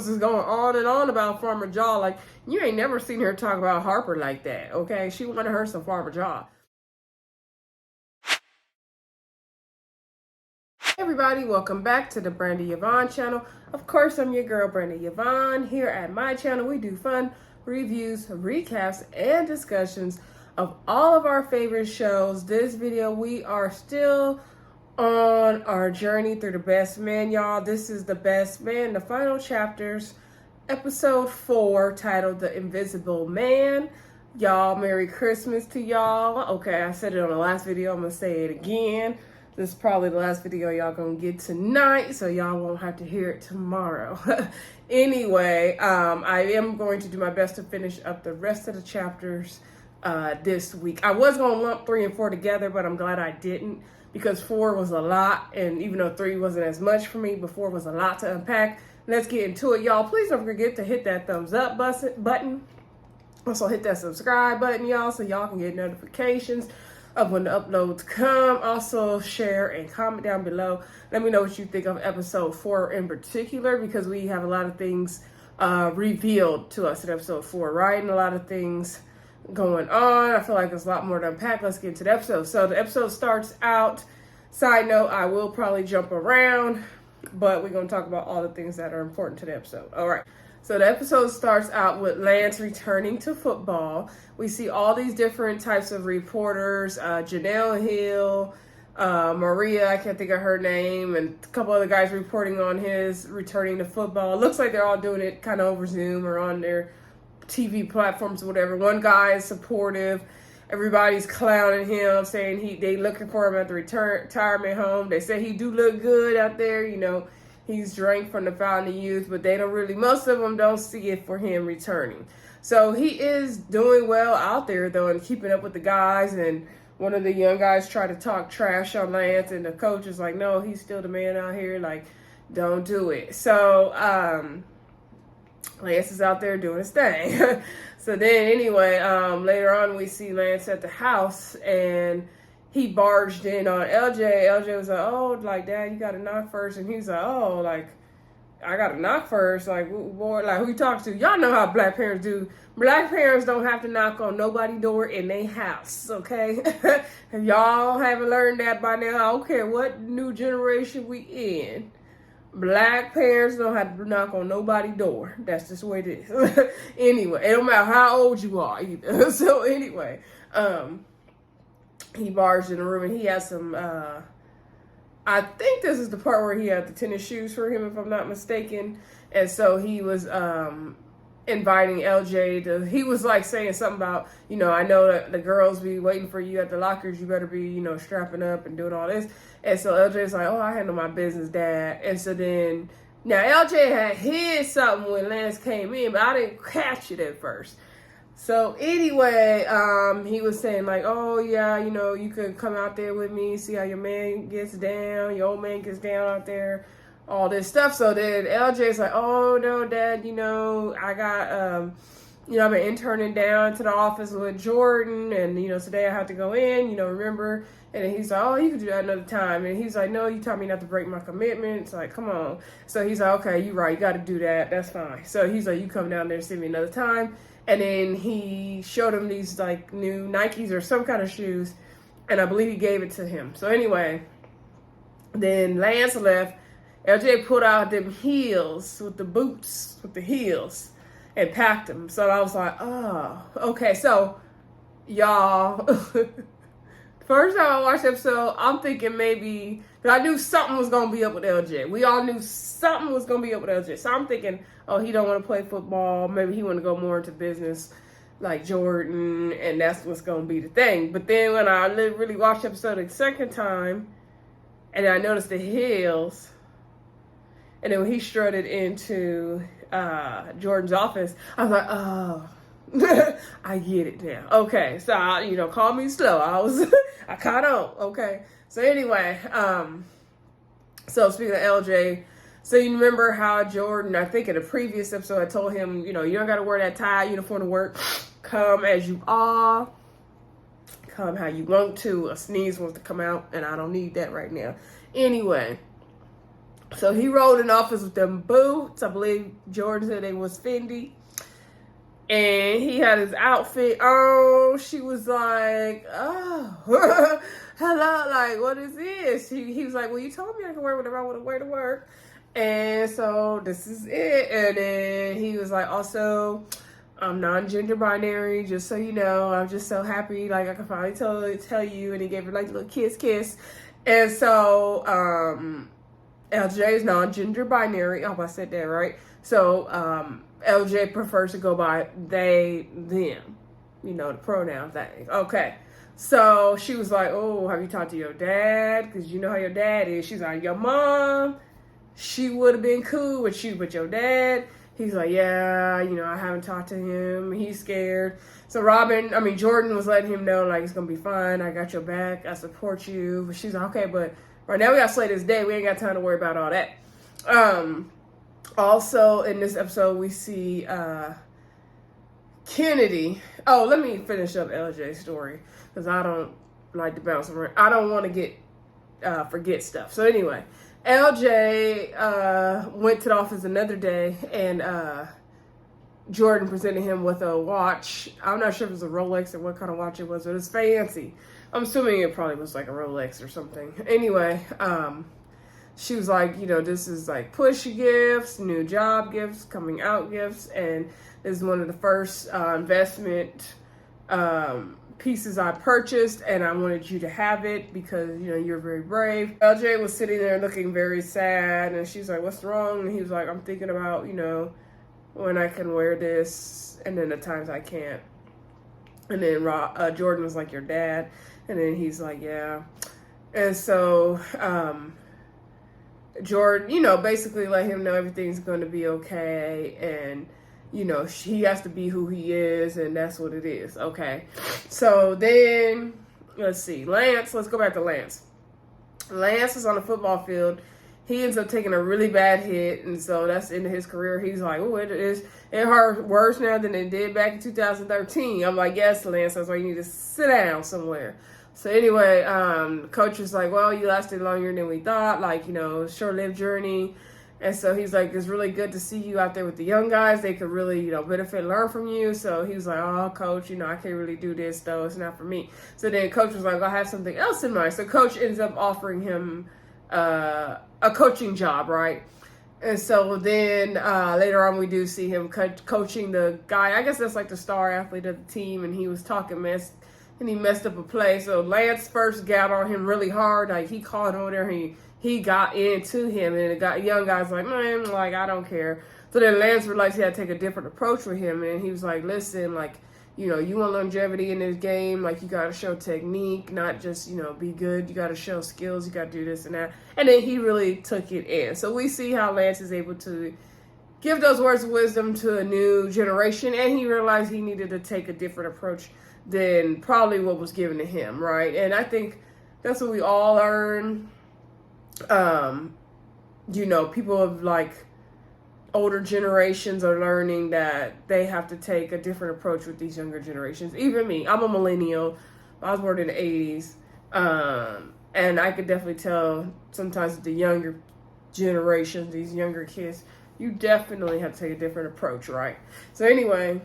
was just going on and on about Farmer Jaw. Like, you ain't never seen her talk about Harper like that, okay? She wanted her some Farmer Jaw. Hey everybody, welcome back to the Brandy Yvonne channel. Of course, I'm your girl, Brandy Yvonne. Here at my channel, we do fun reviews, recaps, and discussions of all of our favorite shows. This video, we are still on our journey through The Best Man, y'all. This is The Best Man, the final chapters, episode 4, titled The Invisible Man. Y'all, Merry Christmas to y'all. Okay, I said it on the last video. I'm gonna say it again. This is probably the last video y'all gonna get tonight, so y'all won't have to hear it tomorrow. Anyway, I am going to do my best to finish up the rest of the chapters this week. I was gonna lump 3 and 4 together, but I'm glad I didn't, because 4 was a lot, and even though 3 wasn't as much for me, but 4 was a lot to unpack. Let's get into it, y'all. Please don't forget to hit that thumbs up button. Also hit that subscribe button, y'all, so y'all can get notifications of when the uploads come. Also share and comment down below. Let me know what you think of episode 4 in particular, because we have a lot of things revealed to us in episode 4, right? And a lot of things going on. I feel like there's a lot more to unpack. Let's get into the episode. So the episode starts out, side note, I will probably jump around, but we're going to talk about all the things that are important to the episode. All right. So the episode starts out with Lance returning to football. We see all these different types of reporters, Janelle Hill, Maria, I can't think of her name, and a couple other guys reporting on his returning to football. It looks like they're all doing it kind of over Zoom or on their TV platforms or whatever. One guy is supportive. Everybody's clowning him, saying they looking for him at the retirement home. They say he do look good out there, you know. He's drank from the fountain of youth, but they don't really, most of them don't see it for him returning. So he is doing well out there, though, and keeping up with the guys. And one of the young guys tried to talk trash on Lance, and the coach is like, no, he's still the man out here. Like, don't do it. So Lance is out there doing his thing. So then anyway, later on we see Lance at the house, and he barged in on LJ. LJ was like, oh, like, Dad, you got to knock first. And he's like, oh, like, I got to knock first. Like, boy, like, who you talking to? Y'all know how black parents do. Black parents don't have to knock on nobody's door in their house, okay? If y'all haven't learned that by now, I don't care what new generation we in. Black parents don't have to knock on nobody's door. That's just the way it is. Anyway, it don't matter how old you are either. So anyway, he barged in the room, and he had some, I think this is the part where he had the tennis shoes for him, if I'm not mistaken. And so he was inviting LJ he was like saying something about, you know, I know that the girls be waiting for you at the lockers. You better be, you know, strapping up and doing all this. And so LJ's like, oh, I handle my business, Dad. And so then, now LJ had hid something when Lance came in, but I didn't catch it at first. So anyway, he was saying like, oh yeah, you know, you could come out there with me, see how your man gets down, your old man gets down out there, all this stuff. So then LJ's like, oh no, Dad, you know, I got, you know, I've been interning down to the office with Jordan, and you know, today I have to go in, you know, remember? And then he's like, oh, you can do that another time. And he's like, no, you taught me not to break my commitments. Like, come on. So he's like, okay, you're right, you got to do that. That's fine. So he's like, you come down there and see me another time. And then he showed him these like new Nikes or some kind of shoes, and I believe he gave it to him. So anyway, then Lance left. LJ put out them heels with the boots, with the heels, and packed them. So I was like, oh, okay. So y'all, first time I watched the episode, I'm thinking maybe, because I knew something was going to be up with LJ. We all knew something was going to be up with LJ. So I'm thinking, oh, he don't want to play football. Maybe he want to go more into business like Jordan, and that's what's going to be the thing. But then when I really watched the episode the second time, and I noticed the heels, and then when he strutted into Jordan's office, I was like, oh, I get it now. Okay, so, you know, call me slow. I caught on. Okay. So anyway, so speaking of LJ, so you remember how Jordan, I think in a previous episode, I told him, you know, you don't got to wear that tie uniform to work. Come as you are. Come how you want to. A sneeze wants to come out, and I don't need that right now. Anyway, So he rolled in office with them boots. I believe Jordan said they was Fendi. And he had his outfit on. She was like, oh, hello, like, what is this? He was like, well, you told me I can wear whatever I want to wear to work. And so this is it. And then he was like, also, I'm non-gender binary, just so you know. I'm just so happy, like, I can finally tell you. And he gave her, like, a little kiss. And so, LJ is non-gender binary. I hope I said that right. So, LJ prefers to go by they, them. You know, the pronoun thing. Okay. So she was like, oh, have you talked to your dad? Because you know how your dad is. She's like, your mom, she would have been cool with you, but your dad, he's like, yeah, you know, I haven't talked to him. He's scared. So Jordan was letting him know, like, it's going to be fine. I got your back. I support you. But she's like, okay, but right now we got to slay this day. We ain't got time to worry about all that. Also, in this episode, we see Kennedy. Oh, let me finish up LJ's story because I don't like to bounce around. I don't want to forget stuff. So anyway, LJ went to the office another day, and Jordan presented him with a watch. I'm not sure if it was a Rolex or what kind of watch it was, but it's fancy. I'm assuming it probably was like a Rolex or something. Anyway, she was like, you know, this is like push gifts, new job gifts, coming out gifts, and this is one of the first investment pieces I purchased, and I wanted you to have it because, you know, you're very brave. LJ was sitting there looking very sad, and she's like, what's wrong? And he was like, I'm thinking about, you know, when I can wear this, and then the times I can't. And then Jordan was like, your dad? And then he's like, yeah. And so, Jordan, you know, basically let him know everything's going to be okay, and, you know, he has to be who he is, and that's what it is. Okay. So then, let's see. Let's go back to Lance. Lance is on the football field. He ends up taking a really bad hit, and so that's the end of his career. He's like, oh, it hurt worse now than it did back in 2013. I'm like, yes, Lance, that's why you need to sit down somewhere. So anyway, coach was like, well, you lasted longer than we thought, like, you know, short-lived journey. And so he's like, it's really good to see you out there with the young guys. They could really, you know, benefit and learn from you. So he was like, oh, coach, you know, I can't really do this, though. It's not for me. So then coach was like, I have something else in mind. So coach ends up offering him a coaching job, right? And so then later on, we do see him coaching the guy. I guess that's like the star athlete of the team. And he was talking mess. And he messed up a play. So Lance first got on him really hard. Like, he caught over there. He got into him. And the young guy's like, man, like, I don't care. So then Lance realized he had to take a different approach with him. And he was like, listen, like, you know, you want longevity in this game. Like, you got to show technique, not just, you know, be good. You got to show skills. You got to do this and that. And then he really took it in. So we see how Lance is able to give those words of wisdom to a new generation. And he realized he needed to take a different approach than probably what was given to him, right? And I think that's what we all learn. You know, people of like older generations are learning that they have to take a different approach with these younger generations. Even me, I'm a millennial. I was born in the 80s. And I could definitely tell sometimes the younger generations, these younger kids, you definitely have to take a different approach, right? So anyway,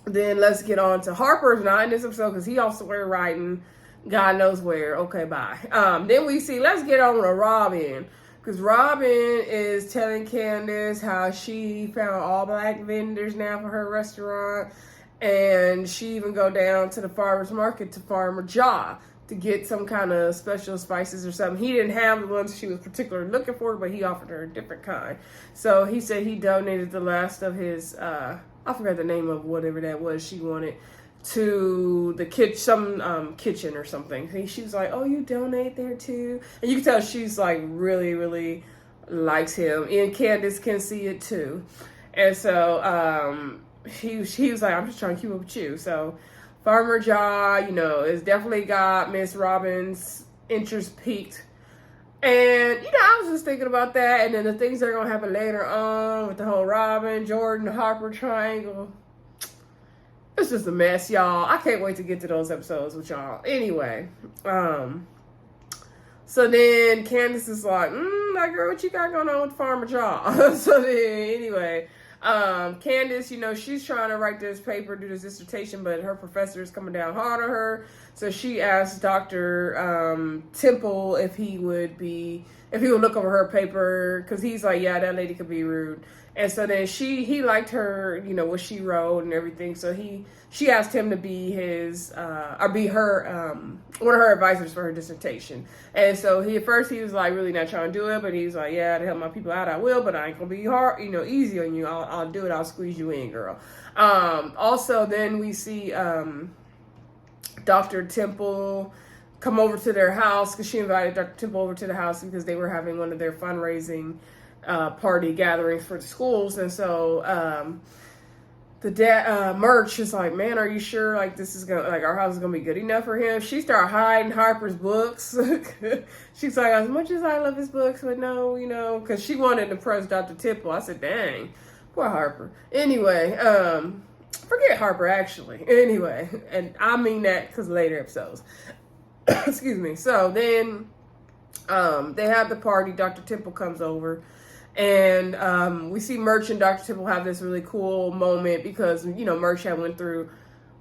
then let's get on to Harper's not in this episode because he also went riding God knows where. Okay, bye. Then we see, let's get on to Robyn. Because Robyn is telling Candace how she found all black vendors now for her restaurant. And she even go down to the farmer's market to Farmer Jaw to get some kind of special spices or something. He didn't have the ones she was particularly looking for, but he offered her a different kind. So he said he donated the last of his, I forgot the name of whatever that was she wanted, to the kitchen or something. She was like, oh, you donate there too? And you can tell she's like really, really likes him. And Candace can see it too. And so he was like, I'm just trying to keep up with you. So Farmer Jaw, you know, has definitely got Miss Robyn's interest peaked. And, you know, I was just thinking about that. And then the things that are going to happen later on with the whole Robyn, Jordan, Harper triangle. It's just a mess, y'all. I can't wait to get to those episodes with y'all. Anyway, So then Candace is like, like, girl, what you got going on with Farmer Job? So then, anyway, Candace, she's trying to write this paper, do this dissertation, but her professor is coming down hard on her. So she asked Dr. Temple if he would look over her paper, because he's like, yeah, that lady could be rude. And so then he liked her, what she wrote and everything. So she asked him to be be her, one of her advisors for her dissertation. And so at first he was like really not trying to do it, but he was like, yeah, to help my people out, I will, but I ain't gonna be hard, easy on you. I'll do it. I'll squeeze you in, girl. Also then we see, Dr. Temple come over to their house, because she invited Dr. Temple over to the house because they were having one of their fundraising party gatherings for the schools. And so the dad, Mirch, is like, man, are you sure like this is gonna, like, our house is gonna be good enough for him? She started hiding Harper's books. She's like, as much as I love his books, but no, because she wanted to impress Dr. Temple. I said, dang, poor Harper. Anyway, forget Harper, actually. Anyway, and I mean that because later episodes. Excuse me. So then they have the party. Dr. Temple comes over. And we see Mirch and Dr. Temple have this really cool moment because, Mirch had went through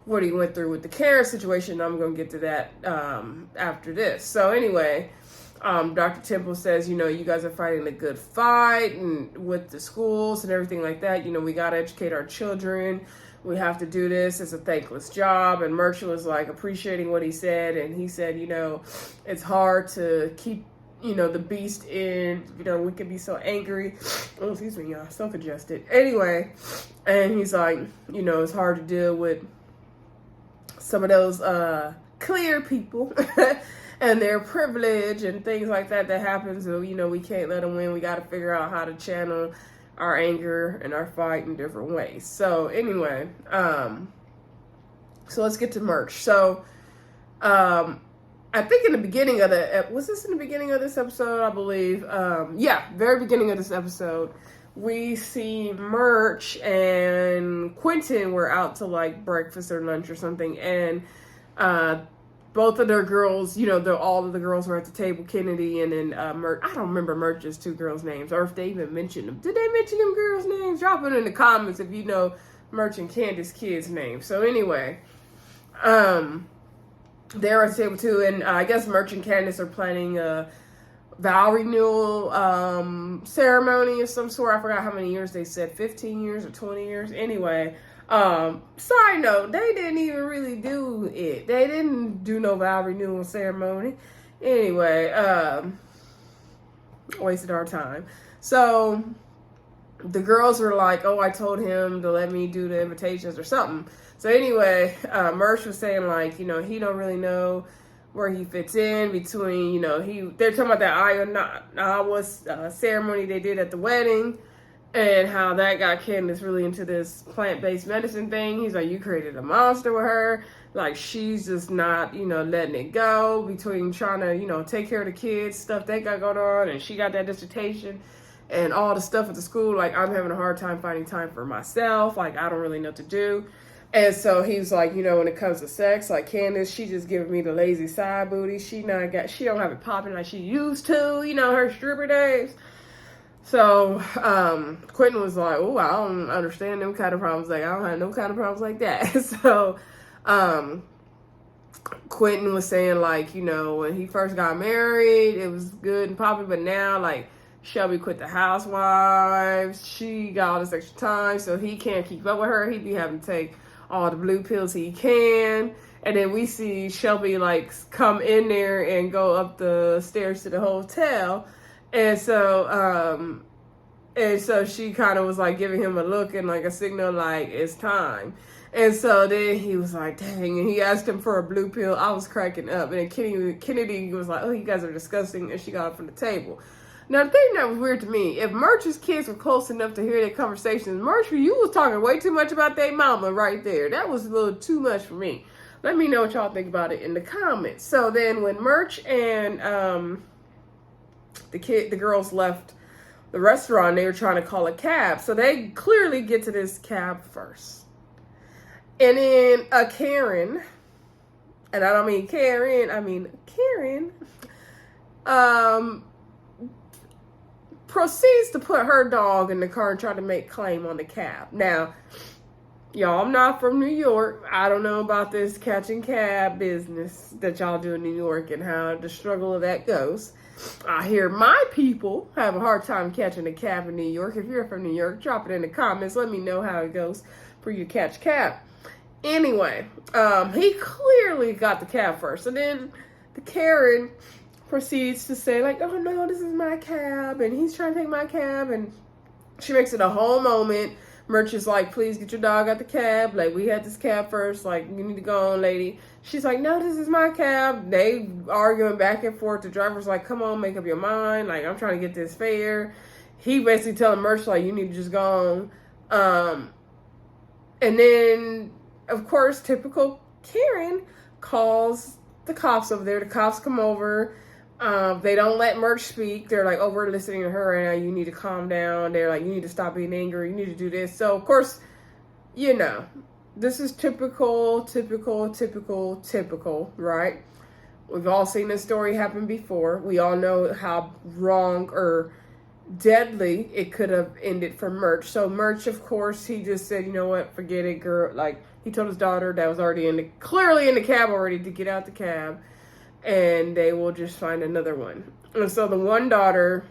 what he went through with the Karen situation. I'm going to get to that after this. So anyway, Dr. Temple says, you guys are fighting a good fight and with the schools and everything like that. We got to educate our children. We have to do this. It's a thankless job. And Mirch was like appreciating what he said. And he said, it's hard to keep the beast in, we can be so angry. Oh, excuse me, y'all, so congested. Anyway, and he's like, it's hard to deal with some of those clear people and their privilege and things like that happens. So, we can't let them win. We got to figure out how to channel our anger and our fight in different ways. So anyway, so let's get to Mirch. So, I think in the beginning of was this in the beginning of this episode? I believe. Yeah, very beginning of this episode, we see Mirch and Quentin were out to like breakfast or lunch or something. And, both of their girls, all of the girls were at the table, Kennedy and then, Mirch. I don't remember Mirch's two girls' names or if they even mentioned them. Did they mention them girls' names? Drop it in the comments if you know Mirch and Candace kids' names. So anyway, they're at the table too, and I guess Mirch and Candace are planning a vow renewal ceremony of some sort. I forgot how many years they said, 15 years or 20 years. Anyway, side note, they didn't even really do it. They didn't do no vow renewal ceremony. Anyway, wasted our time. So the girls were like, oh, I told him to let me do the invitations or something. So anyway, Mirch was saying like, he don't really know where he fits in between, they're talking about that Iowa ceremony they did at the wedding and how that got Candace really into this plant-based medicine thing. He's like, you created a monster with her. Like, she's just not, letting it go between trying to, take care of the kids, stuff they got going on, and she got that dissertation and all the stuff at the school. Like, I'm having a hard time finding time for myself. Like, I don't really know what to do. And so he's like, when it comes to sex, like Candace, she just giving me the lazy side booty. She don't have it popping like she used to, her stripper days. So Quentin was like, oh, I don't understand them kind of problems. Like, I don't have no kind of problems like that. So Quentin was saying like, when he first got married, it was good and popping, but now like Shelby quit the housewives. She got all this extra time, so he can't keep up with her. He be having to take all the blue pills he can. And then we see Shelby like come in there and go up the stairs to the hotel. And so she kind of was like giving him a look and like a signal like it's time. And so then he was like, dang, and he asked him for a blue pill. I was cracking up. And then Kennedy was like, oh, you guys are disgusting. And she got up from the table. Now, the thing that was weird to me, if Mirch's kids were close enough to hear their conversations, Mirch, you was talking way too much about their mama right there. That was a little too much for me. Let me know what y'all think about it in the comments. So then when Mirch and the girls left the restaurant, they were trying to call a cab. So they clearly get to this cab first. And then a Karen, and I don't mean Karen, I mean Karen, um, proceeds to put her dog in the car and try to make claim on the cab. Now, y'all, I'm not from New York. I don't know about this catching cab business that y'all do in New York and how the struggle of that goes. I hear my people have a hard time catching a cab in New York. If you're from New York, drop it in the comments. Let me know how it goes for you to catch cab. Anyway, he clearly got the cab first. And then the Karen proceeds to say, like, oh no, this is my cab. And he's trying to take my cab. And she makes it a whole moment. Mirch is like, please get your dog out the cab. Like, we had this cab first. Like, you need to go on, lady. She's like, no, this is my cab. They arguing back and forth. The driver's like, come on, make up your mind. Like, I'm trying to get this fare. He basically telling Mirch, like, you need to just go on. And then, of course, typical Karen calls the cops over there. The cops come over. They don't let Mirch speak. They're like, oh, we're listening to her right now. You need to calm down. They're like, you need to stop being angry. You need to do this. So, of course, you know, this is typical, right? We've all seen this story happen before. We all know how wrong or deadly it could have ended for Mirch. So Mirch, of course, he just said, you know what, forget it, girl. Like, he told his daughter that was already clearly in the cab already to get out the cab. And they will just find another one. And so the one daughter,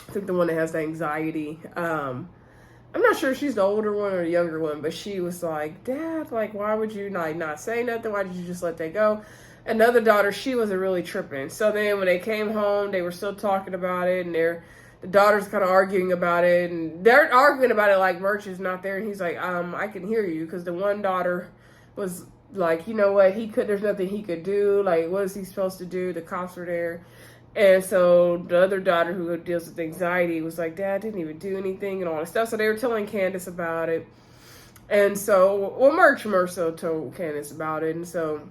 I think the one that has the anxiety, I'm not sure if she's the older one or the younger one, but she was like, Dad, like, why would you not say nothing? Why did you just let that go? Another daughter, she wasn't really tripping. So then when they came home, they were still talking about it, and the daughter's kind of arguing about it, and they're arguing about it like Mirch is not there, and he's like, I can hear you, because the one daughter was like, you know what, there's nothing he could do. Like, what is he supposed to do? The cops were there. And so the other daughter who deals with anxiety was like, Dad didn't even do anything and all this stuff. So they were telling Candace about it. And so, well, Mirch so told Candace about it. And so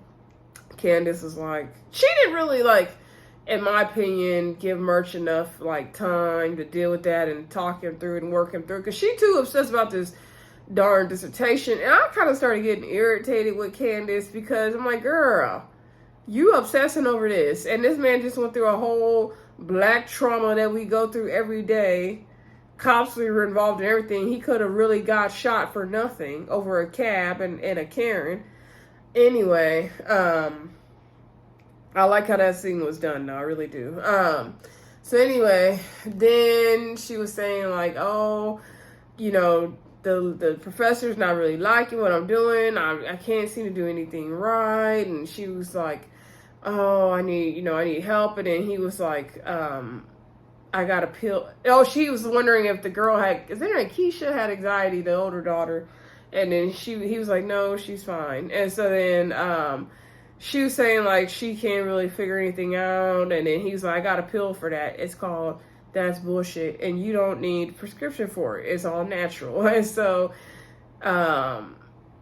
Candace was like, she didn't really, like, in my opinion, give Mirch enough, like, time to deal with that and talk him through it and work him through. Because she too obsessed about this darn dissertation. And I kind of started getting irritated with Candace because I'm like, girl, you obsessing over this. And this man just went through a whole black trauma that we go through every day. Cops were involved in everything. He could have really got shot for nothing over a cab and a Karen. Anyway, I like how that scene was done, though. I really do. So anyway, then she was saying, like, oh, you know, the professor's not really liking what I'm doing. I can't seem to do anything right. And she was like, oh, I need help. And then he was like, I got a pill. Oh, she was wondering if the girl Keisha had anxiety, the older daughter. And then he was like, no, she's fine. And so then, she was saying, like, she can't really figure anything out. And then he's like, I got a pill for that. It's called That's Bullshit. And you don't need prescription for it. It's all natural. And so,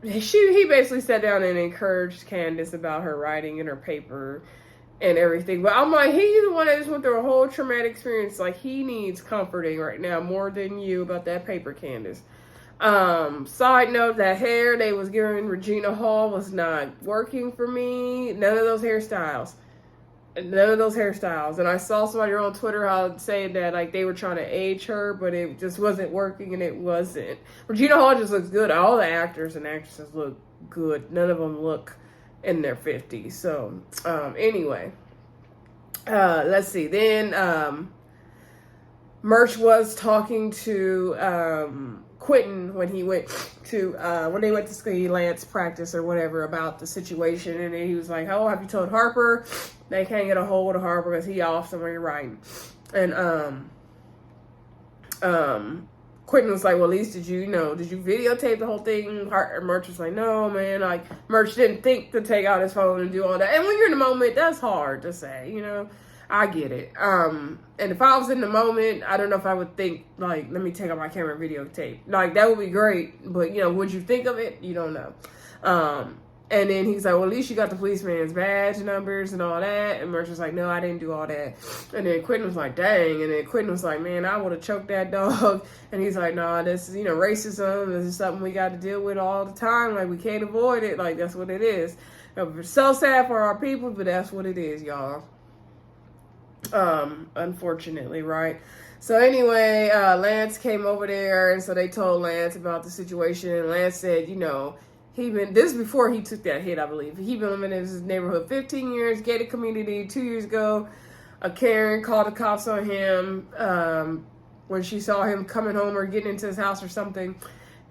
he basically sat down and encouraged Candace about her writing and her paper and everything. But I'm like, he's the one that just went through a whole traumatic experience. Like, he needs comforting right now more than you about that paper, Candace. Side note, that hair they was giving Regina Hall was not working for me. None of those hairstyles. And I saw somebody on Twitter saying that, like, they were trying to age her, but it just wasn't working, and it wasn't. Regina Hall just looks good. All the actors and actresses look good. None of them look in their 50s. So, anyway. Let's see. Then, Mirch was talking to, Quentin when they went to ski Lance practice or whatever about the situation, and then he was like, oh, have you told Harper? They can't get a hold of Harper because he off somewhere writing. And Quentin was like, well, at least did you videotape the whole thing? Mirch was like, no, man. Like, Mirch didn't think to take out his phone and do all that. And when you're in the moment, that's hard to say, you know. I get it. And if I was in the moment, I don't know if I would think, like, let me take out my camera and videotape. Like, that would be great. But, you know, would you think of it? You don't know. And then he's like, well, at least you got the policeman's badge numbers and all that. And Mirch was like, no, I didn't do all that. And then Quentin was like, dang. And then Quentin was like, man, I would have choked that dog. And he's like, nah, this is, racism. This is something we got to deal with all the time. Like, we can't avoid it. Like, that's what it is. It's so sad for our people, but that's what it is, y'all. unfortunately, right? So anyway, Lance came over there, and so they told Lance about the situation, and Lance said, this is before he took that hit, I believe. He'd been living in his neighborhood 15 years, gated community. 2 years ago, a Karen called the cops on him when she saw him coming home or getting into his house or something.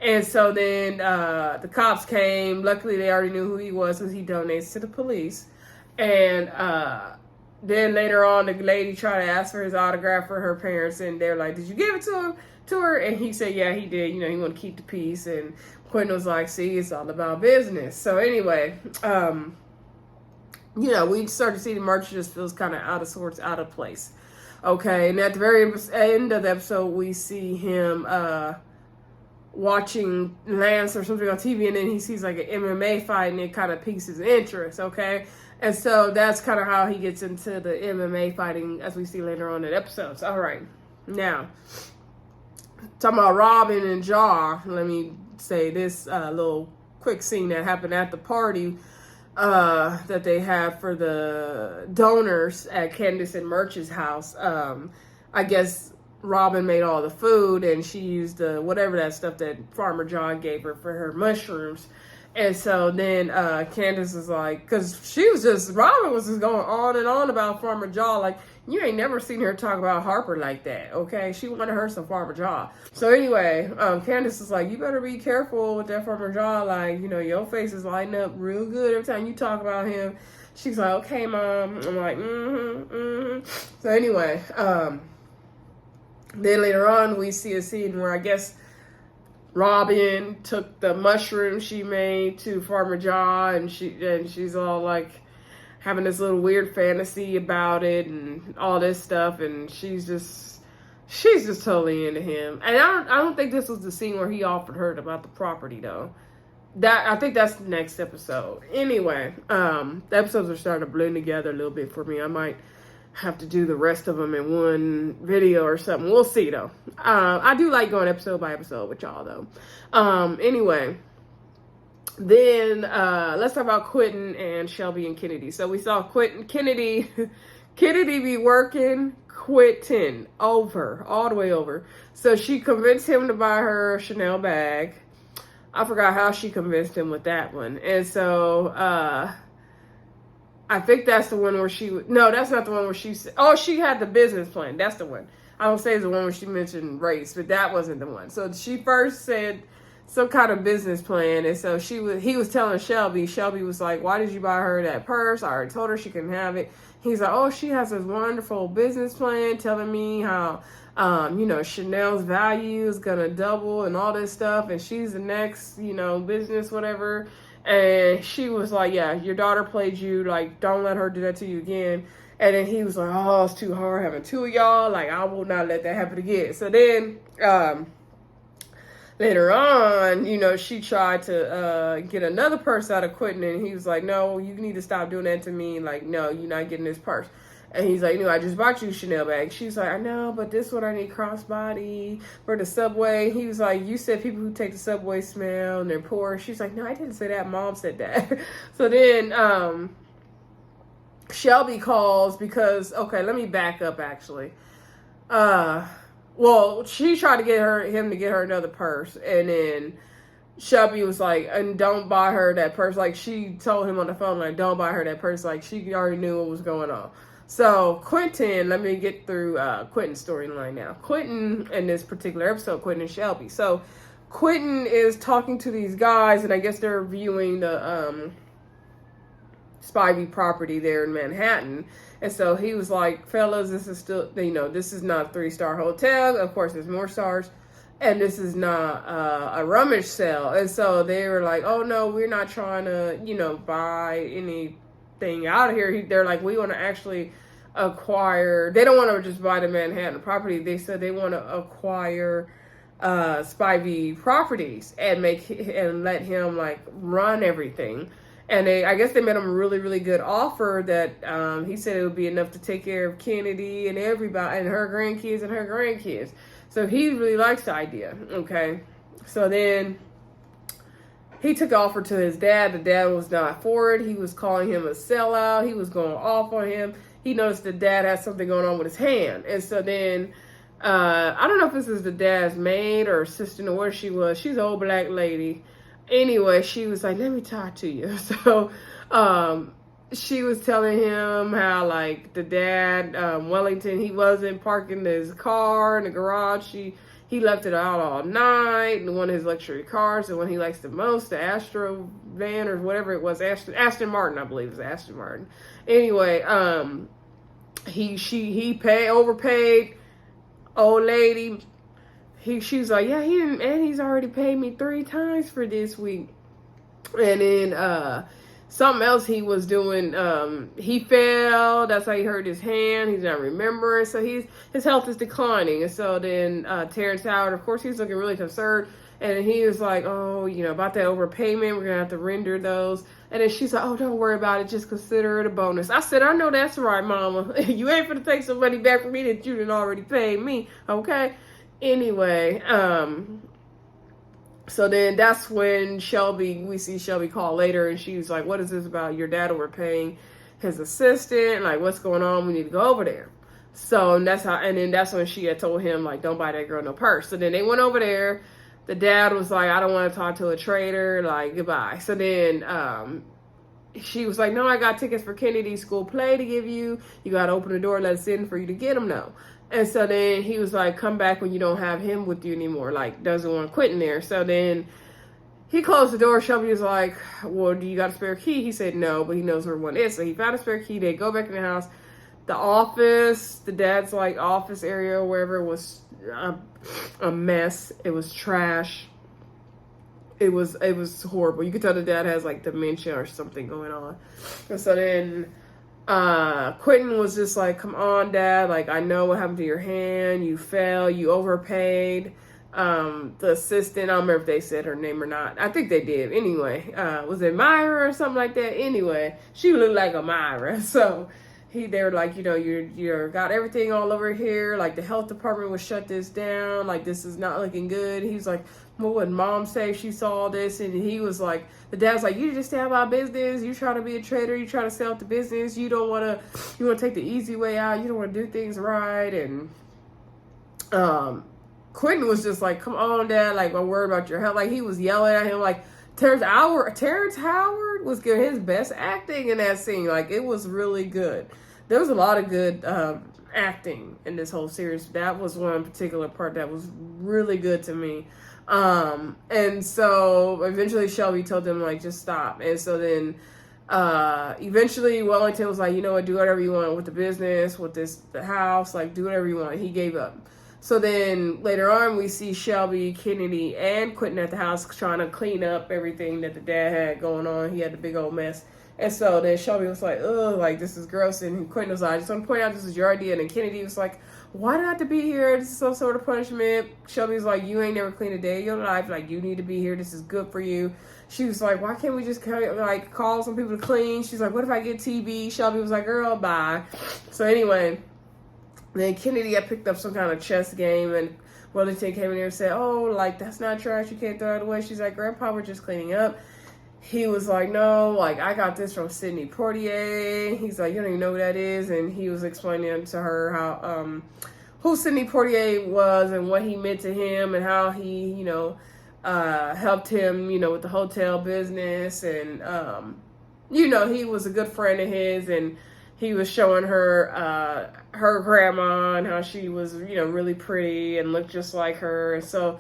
And so then the cops came. Luckily, they already knew who he was because he donates to the police. And then later on, the lady tried to ask for his autograph for her parents, and they're like, "Did you give it to her?" And he said, "Yeah, he did. He wanted to keep the peace." And Quentin was like, "See, it's all about business." So anyway, we started to see the Mirch just feels kind of out of sorts, out of place. Okay, and at the very end of the episode, we see him watching Lance or something on TV, and then he sees like an MMA fight, and it kind of piques his interest. Okay. And so that's kind of how he gets into the MMA fighting, as we see later on in episodes. All right. Now, talking about Robyn and Jar, let me say this little quick scene that happened at the party that they had for the donors at Candace and Mirch's house. I guess Robyn made all the food, and she used whatever that stuff that Farmer John gave her for her mushrooms. And so then Candace was like, because Robyn was just going on and on about Farmer Jaw. Like, you ain't never seen her talk about Harper like that, okay? She wanted her some Farmer Jaw. So anyway, Candace was like, you better be careful with that Farmer Jaw. Like, your face is lighting up real good every time you talk about him. She's like, okay, Mom. I'm like, So anyway, then later on, we see a scene where I guess Robyn took the mushroom she made to Farmer Jaw, and she's all like having this little weird fantasy about it and all this stuff, and she's just totally into him. And I don't think this was the scene where he offered her about the property though. I think that's the next episode. Anyway, the episodes are starting to blend together a little bit for me. I might have to do the rest of them in one video or something. We'll see though. I do like going episode by episode with y'all though. Anyway, then let's talk about Quentin and Shelby and Kennedy. So we saw Kennedy be working Quentin over, all the way over. So she convinced him to buy her a Chanel bag. I forgot how she convinced him with that one. And so I think that's the one where no, that's not the one where she said, oh, she had the business plan. That's the one. I don't say it's the one where she mentioned race, but that wasn't the one. So she first said some kind of business plan. And so he was telling Shelby was like, why did you buy her that purse? I already told her she couldn't have it. He's like, oh, she has this wonderful business plan telling me how, Chanel's value is going to double and all this stuff. And she's the next, business, whatever. And she was like, yeah, your daughter played you. Like, don't let her do that to you again. And then he was like, oh, it's too hard having two of y'all. Like, I will not let that happen again. So then later on, she tried to get another purse out of Quentin. And he was like, no, you need to stop doing that to me. Like, no, you're not getting this purse. And he's like, I just bought you a Chanel bag. She's like, I know, but this one I need crossbody for the subway. He was like, you said people who take the subway smell and they're poor. She's like, no, I didn't say that. Mom said that. So then Shelby calls because, okay, let me back up actually. Well, she tried to get him to get her another purse. And then Shelby was like, and don't buy her that purse. Like, she told him on the phone, like, don't buy her that purse. Like, she already knew what was going on. So Quentin, let me get through Quentin's storyline now. Quentin, in this particular episode, Quentin and Shelby. So Quentin is talking to these guys, and I guess they're viewing the Spivey property there in Manhattan. And so he was like, fellas, this is still, this is not a 3-star hotel. Of course, there's more stars. And this is not a rummage sale. And so they were like, oh, no, we're not trying to, buy anything out of here. They're like, we want to actually acquire. They don't want to just buy the Manhattan property. They said they want to acquire Spivey properties and let him like run everything. And I guess they made him a really, really good offer that he said it would be enough to take care of Kennedy and everybody and her grandkids. So he really likes the idea. Okay. So then he took the offer to his dad. The dad was not for it. He was calling him a sellout. He was going off on him. he noticed the dad had something going on with his hand. And so then, I don't know if this is the dad's maid or assistant or where she was. She's an old black lady. Anyway, she was like, let me talk to you. So, she was telling him how, like, the dad, Wellington, he wasn't parking his car in the garage. He left it out all night in one of his luxury cars, the one he likes the most, the Astro van or whatever it was, Aston Martin, I believe it was Aston Martin. Anyway, he overpaid, old lady. She was like, yeah, he's already paid me 3 times for this week. And then, something else he was doing, he fell. That's how he hurt his hand. He's not remembering. So his health is declining. And so then Terrence Howard, of course, he's looking really concerned. And he was like, oh, about that overpayment. We're going to have to render those. And then she's like, oh, don't worry about it. Just consider it a bonus. I said, I know that's right, mama. You ain't going to take some money back from me that you didn't already pay me. Okay? Anyway, so then that's when we see Shelby call later, and she's like, what is this about your dad overpaying his assistant? Like, what's going on? We need to go over there. So that's when she had told him, like, don't buy that girl no purse. So then they went over there. The dad was like, I don't want to talk to a traitor, like, goodbye. So then she was like, no, I got tickets for Kennedy's school play to give you. You got to open the door, let us in for you to get them now. And so then he was like, come back when you don't have him with you anymore. Like, doesn't want to quit in there. So then he closed the door. Shelby was like, well, do you got a spare key? He said no, but he knows where one is. So he found a spare key. They go back in the house. The office, the dad's like office area or wherever was a mess. It was trash. It was horrible. You could tell the dad has like dementia or something going on. And so then Quentin was just like, come on, Dad, like, I know what happened to your hand. You fell, you overpaid. The assistant, I don't remember if they said her name or not. I think they did. Anyway, was it Myra or something like that? Anyway, she looked like a Myra. So they were like, you're got everything all over here. Like, the health department would shut this down. Like, this is not looking good. He's like, what would mom say if she saw this? And he was like, the dad's like, you just stay out of our business. You trying to be a trader. You trying to sell out the business. You want to take the easy way out. You don't want to do things right. And Quentin was just like, come on, Dad. Like, I'm worried about your health. Like, he was yelling at him. Like, Terrence Howard was giving his best acting in that scene. Like, it was really good. There was a lot of good acting in this whole series. That was one particular part that was really good to me. And so eventually Shelby told them, like, just stop. And so then eventually Wellington was like, you know what, do whatever you want with the business, with the house, like, do whatever you want. He gave up. So then later on we see Shelby, Kennedy, and Quentin at the house trying to clean up everything that the dad had going on. He had a big old mess. And so then Shelby was like, ugh, like, this is gross. And Quentin was like, I just want to point out this is your idea. And then Kennedy was like, why do I have to be here? This is some sort of punishment. Shelby was like, you ain't never cleaned a day of your life. Like, you need to be here. This is good for you. She was like, why can't we just like call some people to clean? She's like, what if I get TB? Shelby was like, girl, bye. So anyway, then Kennedy had picked up some kind of chess game, and Wellington came in there and said, oh, like, that's not trash. You can't throw it away. She's like, Grandpa, we're just cleaning up. He was like, no, like, I got this from Sidney Poitier. He's like, you don't even know who that is. And he was explaining to her how, who Sidney Poitier was and what he meant to him and how he, helped him, with the hotel business. And, he was a good friend of his, and he was showing her, her grandma and how she was, really pretty and looked just like her. And so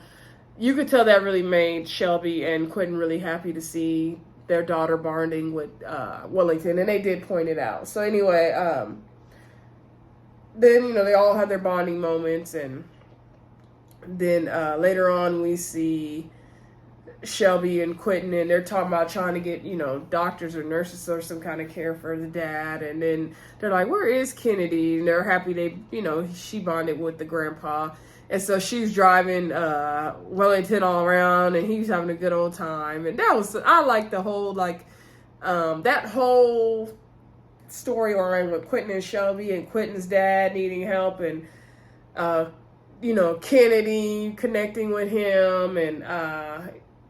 you could tell that really made Shelby and Quentin really happy to see their daughter bonding with Wellington, and they did point it out. So anyway, then, they all had their bonding moments, and then later on we see Shelby and Quentin, and they're talking about trying to get, doctors or nurses or some kind of care for the dad, and then they're like, where is Kennedy? And they're happy they, she bonded with the grandpa. And so she's driving Wellington all around, and he's having a good old time. And I like the whole, that whole storyline with Quentin and Shelby and Quentin's dad needing help, and, Kennedy connecting with him, and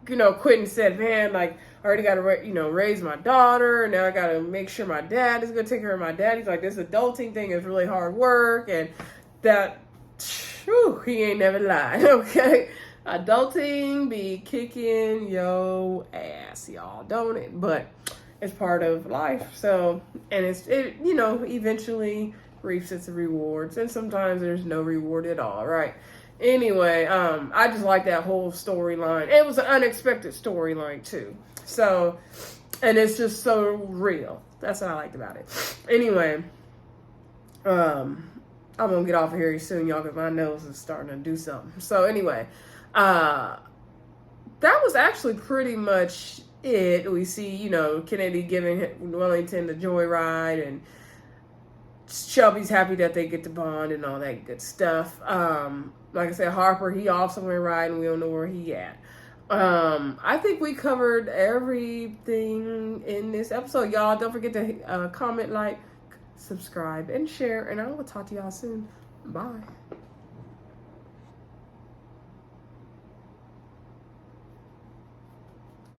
quit and said, man, like, I already got to, raise my daughter. And now I got to make sure my dad is going to take care of my dad. He's like, this adulting thing is really hard work. And that, whew, he ain't never lied, okay? Adulting be kicking your ass, y'all, don't it? But it's part of life. So, and it eventually reaps its rewards. And sometimes there's no reward at all, right? Anyway, I just like that whole storyline. It was an unexpected storyline too. So, and it's just so real. That's what I liked about it. Anyway, I'm gonna get off of here soon, y'all, because my nose is starting to do something. So anyway, that was actually pretty much it. We see, Kennedy giving Wellington the joyride, and Shelby's happy that they get to bond and all that good stuff. Like I said, Harper, he off somewhere riding. We don't know where he at. I think we covered everything in this episode. Y'all, don't forget to comment, like, subscribe, and share. And I will talk to y'all soon. Bye.